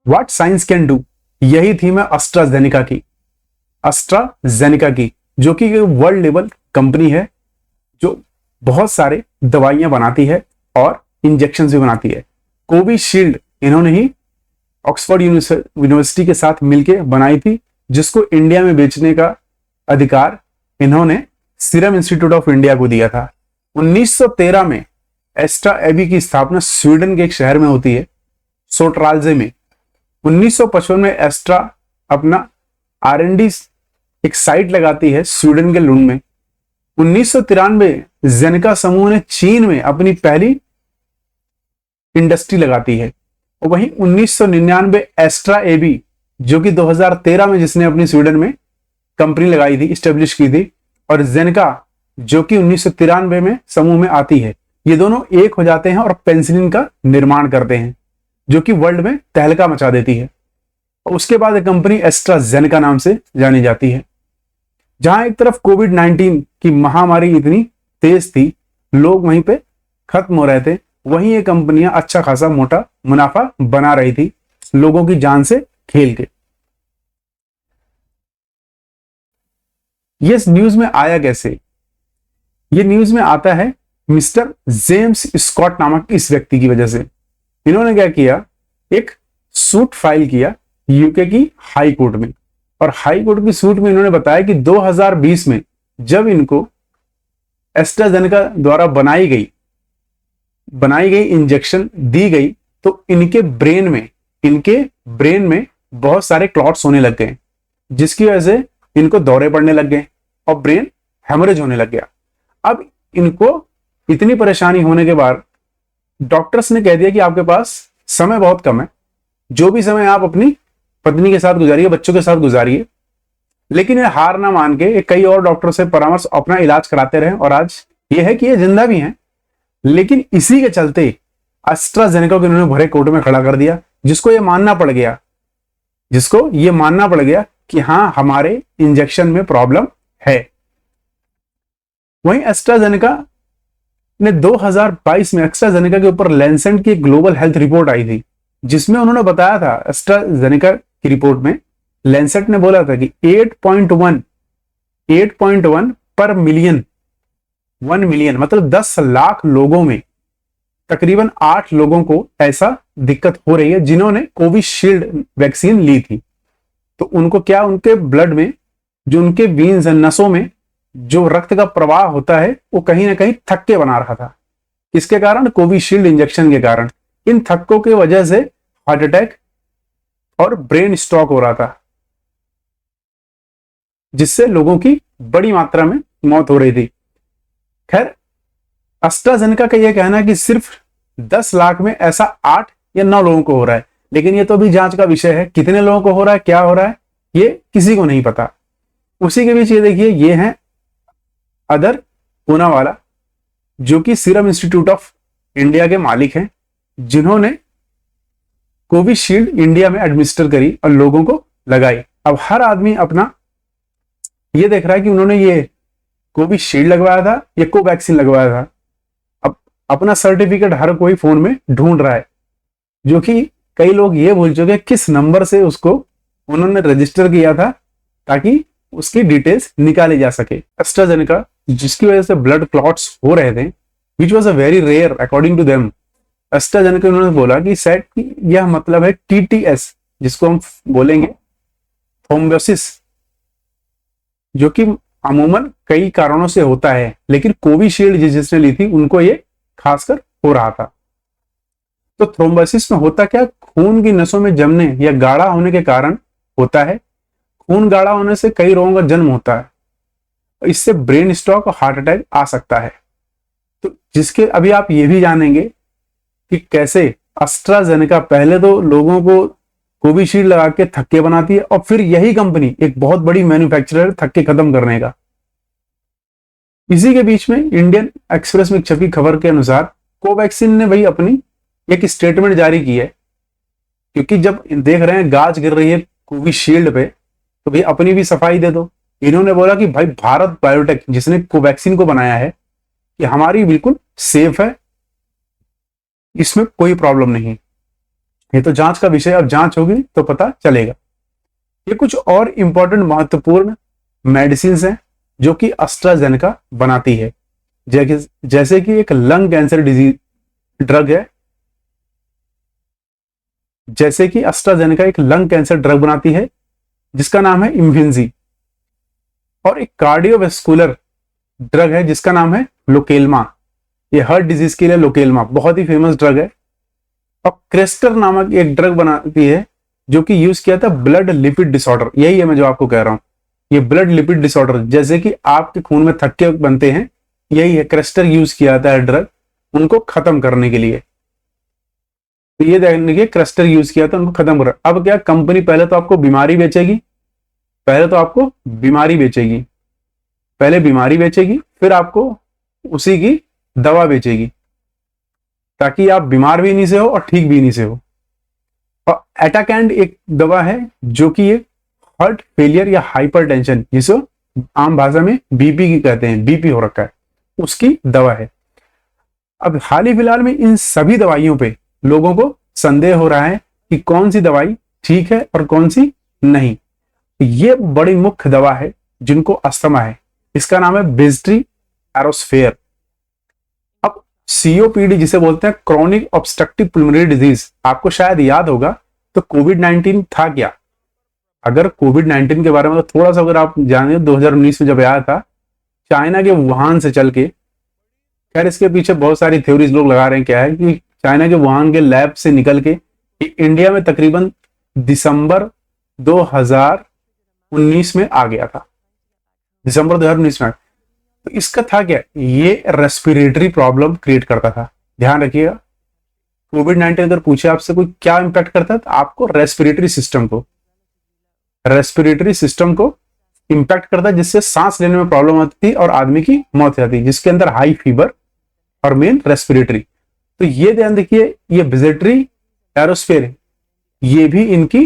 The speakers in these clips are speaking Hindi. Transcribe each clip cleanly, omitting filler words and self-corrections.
व्हाट साइंस कैन डू, यही थीम है एस्ट्राजेनेका की, जो कि वर्ल्ड लेवल कंपनी है जो बहुत सारे दवाइयां बनाती है और इंजेक्शन भी बनाती है। कोविशील्ड इन्होंने ही ऑक्सफोर्ड यूनिवर्सिटी के साथ मिलकर बनाई थी, जिसको इंडिया में बेचने का अधिकार इन्होंने सीरम इंस्टीट्यूट ऑफ इंडिया को दिया था। 1913 में एस्ट्रा एबी की स्थापना स्वीडन के एक शहर में होती है, सोट्राल्जे में। 1955 में एस्ट्रा अपना R&D एक साइट लगाती है स्वीडन के लुंड में। 1993 जेनेका समूह ने चीन में अपनी पहली इंडस्ट्री लगाती है। और वहीं 1999 एस्ट्रा एबी, जो कि 2013 में जिसने अपनी स्वीडन में कंपनी लगाई थी, स्टेब्लिश की थी, और जेनेका जो कि 1993 में समूह में आती है, ये दोनों एक हो जाते हैं और पेनिसिलिन का निर्माण करते हैं, जो कि वर्ल्ड में तहलका मचा देती है। और उसके बाद कंपनी एस्ट्राजेनेका नाम से जानी जाती है। जहां एक तरफ कोविड-19 की महामारी इतनी तेज थी, लोग वहीं पे खत्म हो रहे थे, वहीं ये कंपनियां अच्छा खासा मोटा मुनाफा बना रही थी लोगों की जान से खेल के। ये न्यूज में आया कैसे? ये न्यूज में आता है मिस्टर जेम्स स्कॉट नामक इस व्यक्ति की वजह से। इन्होंने क्या किया, एक सूट फाइल किया यूके की हाई कोर्ट में, और हाई कोर्ट की सूट में इन्होंने बताया कि 2020 में जब इनको एस्ट्राजेनेका द्वारा बनाई गई इंजेक्शन दी गई, तो इनके ब्रेन में बहुत सारे क्लॉट्स होने लग गए, जिसकी वजह से इनको दौरे पड़ने लग गए और ब्रेन हेमरेज होने लग गया। अब इनको इतनी परेशानी होने के बाद डॉक्टर्स ने कह दिया कि आपके पास समय बहुत कम है, जो भी समय आप अपनी पत्नी के साथ गुजारिए, बच्चों के साथ गुजारिए। लेकिन ये हार ना मान के कई और डॉक्टर से परामर्श अपना इलाज कराते रहे, और आज ये है कि ये जिंदा भी हैं। लेकिन इसी के चलते एस्ट्राजेनेका को इन्होंने भरे कोर्ट में खड़ा कर दिया, जिसको ये मानना पड़ गया कि हाँ, हमारे इंजेक्शन में प्रॉब्लम है। वहीं एस्ट्राजेनेका ने 2022 में एस्ट्राजेनेका के ऊपर लैंसेट की ग्लोबल हेल्थ रिपोर्ट आई थी, जिसमें उन्होंने बताया था, एस्ट्राजेनेका की रिपोर्ट में लैंसेट ने बोला था कि 8.1 पर मिलियन, 1 मिलियन मतलब 10 लाख लोगों में तकरीबन 8 लोगों को ऐसा दिक्कत हो रही है जिन्होंने कोविशील्ड वैक्सीन ली थी। तो उनको क्या, उनके ब्लड में जो उनके वीन्स, नसों में जो रक्त का प्रवाह होता है, वो कहीं ना कहीं थक्के बना रहा था। किसके कारण? कोविशील्ड इंजेक्शन के कारण। इन थक्कों की वजह से हार्ट अटैक और ब्रेन स्ट्रोक हो रहा था, जिससे लोगों की बड़ी मात्रा में मौत हो रही थी। खैर, एस्ट्राजेनेका का यह कहना है कि सिर्फ 10 लाख में ऐसा 8 या 9 लोगों को हो रहा है, लेकिन ये तो अभी जांच का विषय है। कितने लोगों को हो रहा है, क्या हो रहा है, ये किसी को नहीं पता। उसी के बीच ये देखिए, ये है अदर पूनावाला, जो कि सीरम इंस्टीट्यूट ऑफ इंडिया के मालिक हैं, जिन्होंने कोविशील्ड इंडिया में एडमिनिस्टर करी और लोगों को लगाई। अब हर आदमी अपना ये देख रहा है कि उन्होंने ये कोविशील्ड लगवाया था या कोवैक्सीन लगवाया था। अब अपना सर्टिफिकेट हर कोई फोन में ढूंढ रहा है, जो कि कई लोग ये भूल चुके किस नंबर से उसको उन्होंने रजिस्टर किया था, ताकि उसकी डिटेल्स निकाली जा सके। एस्ट्राजेनेका, जिसकी वजह से ब्लड क्लॉट्स हो रहे थे, which was a very rare according to them. AstraZeneca उन्होंने बोला कि सेट की यह मतलब है TTS, जिसको हम बोलेंगे थ्रोम्बोसिस, जो कि अमूमन कई कारणों से होता है, लेकिन कोविशील्ड जिसने ली थी उनको ये खासकर हो रहा था। तो थ्रोम्बोसिस में होता क्या, खून की नसों में जमने या गाढ़ा होने के कारण होता है। खून गाढ़ा होने से कई रोगों का जन्म होता है, इससे ब्रेन स्ट्रोक और हार्ट अटैक आ सकता है। तो जिसके अभी आप ये भी जानेंगे कि कैसे एस्ट्राजेनेका पहले तो लोगों को कोविशील्ड लगा के थक्के बनाती है, और फिर यही कंपनी एक बहुत बड़ी मैन्युफैक्चरर थक्के खत्म करने का। इसी के बीच में इंडियन एक्सप्रेस में छपी खबर के अनुसार कोवैक्सीन ने भाई अपनी एक स्टेटमेंट जारी की है, क्योंकि जब देख रहे हैं गाज गिर रही है कोविशील्ड पे, तो भाई अपनी भी सफाई दे दो। इन्होंने बोला कि भाई भारत बायोटेक, जिसने कोवैक्सीन को बनाया है, कि हमारी बिल्कुल सेफ है, इसमें कोई प्रॉब्लम नहीं। ये तो जांच का विषय, अब जांच होगी तो पता चलेगा। ये कुछ और इंपॉर्टेंट महत्वपूर्ण मेडिसिन हैं जो कि एस्ट्राजेनेका बनाती है, जैसे कि एक लंग कैंसर डिजीज ड्रग है, जैसे कि एस्ट्राजेनेका एक लंग कैंसर ड्रग बनाती है जिसका नाम है इम्फिंजी, और एक कार्डियोवेस्कुलर ड्रग है जिसका नाम है लोकेल्मा। ये हार्ट डिजीज के लिए लोकेल्मा बहुत ही फेमस ड्रग है। और क्रेस्टर नामक एक ड्रग बनाती है जो कि यूज किया था ब्लड लिपिड डिसऑर्डर, यही है मैं जो आपको कह रहा हूं, ये ब्लड लिपिड डिसऑर्डर, जैसे कि आपके खून में थक्के बनते हैं, यही है क्रेस्टर यूज किया था ड्रग उनको खत्म करने के लिए। तो ये देखने के क्रेस्टर यूज किया था उनको खत्म कर। अब क्या कंपनी पहले तो आपको बीमारी बेचेगी, पहले तो आपको बीमारी बेचेगी, पहले बीमारी बेचेगी, फिर आपको उसी की दवा बेचेगी ताकि आप बीमार भी नहीं से हो और ठीक भी नहीं से हो। और एटाकैंड एक दवा है जो कि एक हार्ट फेलियर या हाइपरटेंशन, जिसे आम भाषा में बीपी की कहते हैं, बीपी हो रखा है, उसकी दवा है। अब हाल ही फिलहाल में इन सभी दवाइयों पे लोगों को संदेह हो रहा है कि कौन सी दवाई ठीक है और कौन सी नहीं। ये बड़ी मुख्य दवा है जिनको अस्थमा है, इसका नाम है बेस्ट्री एरोस्फेयर। अब सीओपीडी जिसे बोलते हैं क्रॉनिक ऑब्स्ट्रक्टिव पुल्मोनरी डिजीज, आपको शायद याद होगा तो कोविड-19 था क्या? अगर कोविड-19 के बारे में तो थोड़ा सा अगर आप जाने, 2019 में जब आया था चाइना के वुहान से चल के, खैर इसके पीछे बहुत सारी थ्योरीज लोग लगा रहे हैं, क्या है कि चाइना के वुहान के लैब से निकल के इंडिया में तकरीबन दिसंबर 2019 में आ गया था, दिसंबर 2019 में। तो इसका था क्या, ये रेस्पिरेटरी प्रॉब्लम क्रिएट करता था। ध्यान रखिएगा, कोविड-19 अगर पूछे आपसे कोई क्या इंपैक्ट करता है तो आपको रेस्पिरेटरी सिस्टम को इंपैक्ट करता है, जिससे सांस लेने में प्रॉब्लम आती थी और आदमी की मौत हो जाती, जिसके अंदर हाई फीवर और मेन रेस्पिरेटरी। तो ये ध्यान देखिए, ये बेस्ट्री एरोस्फेयर ये भी इनकी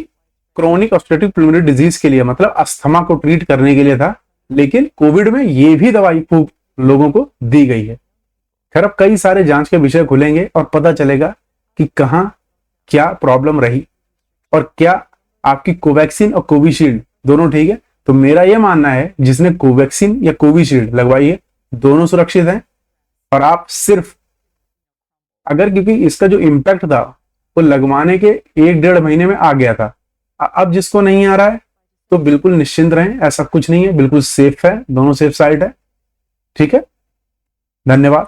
क्रोनिक ऑब्स्ट्रक्टिव पुल्मोनरी डिजीज के लिए, मतलब अस्थमा को ट्रीट करने के लिए था, लेकिन कोविड में ये भी दवाई लोगों को दी गई है। खैर अब कई सारे जांच के विषय खुलेंगे और पता चलेगा कि कहां क्या प्रॉब्लम रही और क्या आपकी कोवैक्सीन और कोविशील्ड दोनों ठीक है। तो मेरा यह मानना है जिसने कोवैक्सीन या कोविशील्ड लगवाई है दोनों सुरक्षित हैं, और आप सिर्फ अगर, क्योंकि इसका जो इम्पैक्ट था वो लगवाने के 1-1.5 महीने में आ गया था, अब जिसको नहीं आ रहा है तो बिल्कुल निश्चिंत रहें, ऐसा कुछ नहीं है, बिल्कुल सेफ है, दोनों सेफ साइड है। ठीक है, धन्यवाद।